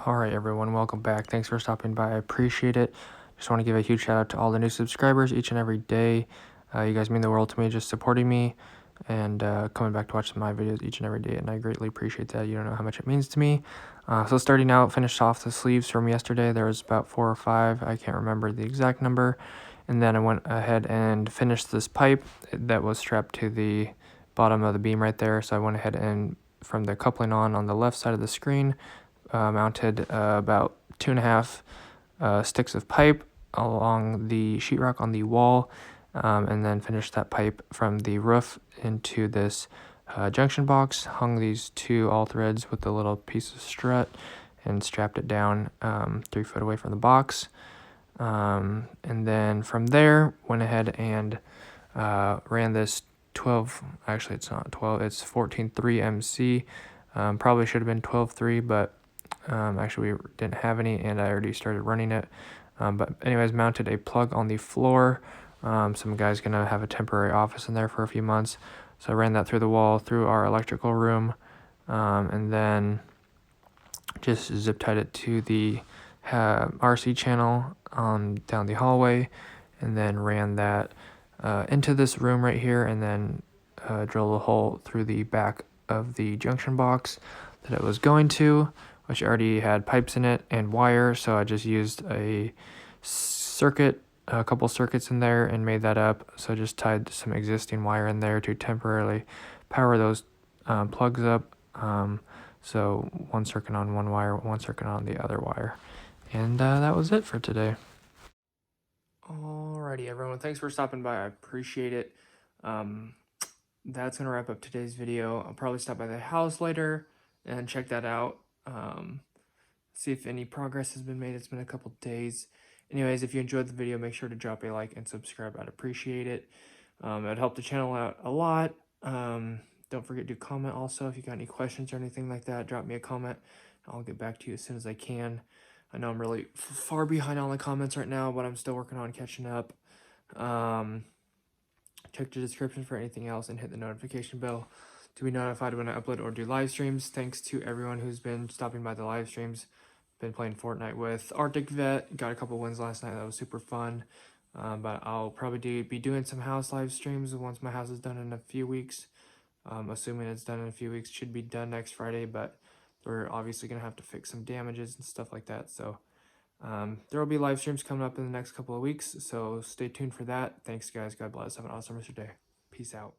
Alright everyone, welcome back. Thanks for stopping by. I appreciate it. Just want to give a huge shout out to all the new subscribers each and every day. You guys mean the world to me, just supporting me and coming back to watch my videos each and every day, and I greatly appreciate that. You don't know how much it means to me. So starting out, finished off the sleeves from yesterday. There was about 4 or 5. I can't remember the exact number. And then I went ahead and finished this pipe that was strapped to the bottom of the beam right there. So I went ahead and from the coupling on the left side of the screen, mounted about 2.5 sticks of pipe along the sheetrock on the wall, and then finished that pipe from the roof into this junction box. Hung these 2 all threads with a little piece of strut and strapped it down 3 foot away from the box. And then from there went ahead and ran this 12, actually it's not 12, it's 14.3 MC. Probably should have been 12.3, but actually we didn't have any and I already started running it. But anyways, mounted a plug on the floor. Some guy's gonna have a temporary office in there for a few months, so I ran that through the wall through our electrical room, and then just zip tied it to the RC channel down the hallway, and then ran that into this room right here, and then drilled a hole through the back of the junction box that it was going to, which already had pipes in it and wire. So I just used a couple circuits in there and made that up. So I just tied some existing wire in there to temporarily power those plugs up. So 1 circuit on one wire, 1 circuit on the other wire. And that was it for today. Alrighty everyone, thanks for stopping by. I appreciate it. That's gonna wrap up today's video. I'll probably stop by the house later and check that out. See if any progress has been made. It's been a couple days. Anyways, if you enjoyed the video, make sure to drop a like and subscribe. I'd appreciate it. It'd help the channel out a lot. Don't forget to comment also. If you got any questions or anything like that, drop me a comment. I'll get back to you as soon as I can. I know I'm really far behind on the comments right now, but I'm still working on catching up. Check the description for anything else and hit the notification bell to be notified when I upload or do live streams. Thanks to everyone who's been stopping by the live streams. Been playing Fortnite with Arctic Vet. Got a couple wins last night. That was super fun. But I'll probably be doing some house live streams once my house is done in a few weeks. Assuming it's done in a few weeks. Should be done next Friday, but we're obviously going to have to fix some damages and stuff like that. So there will be live streams coming up in the next couple of weeks. So stay tuned for that. Thanks, guys. God bless. Have an awesome rest of your day. Peace out.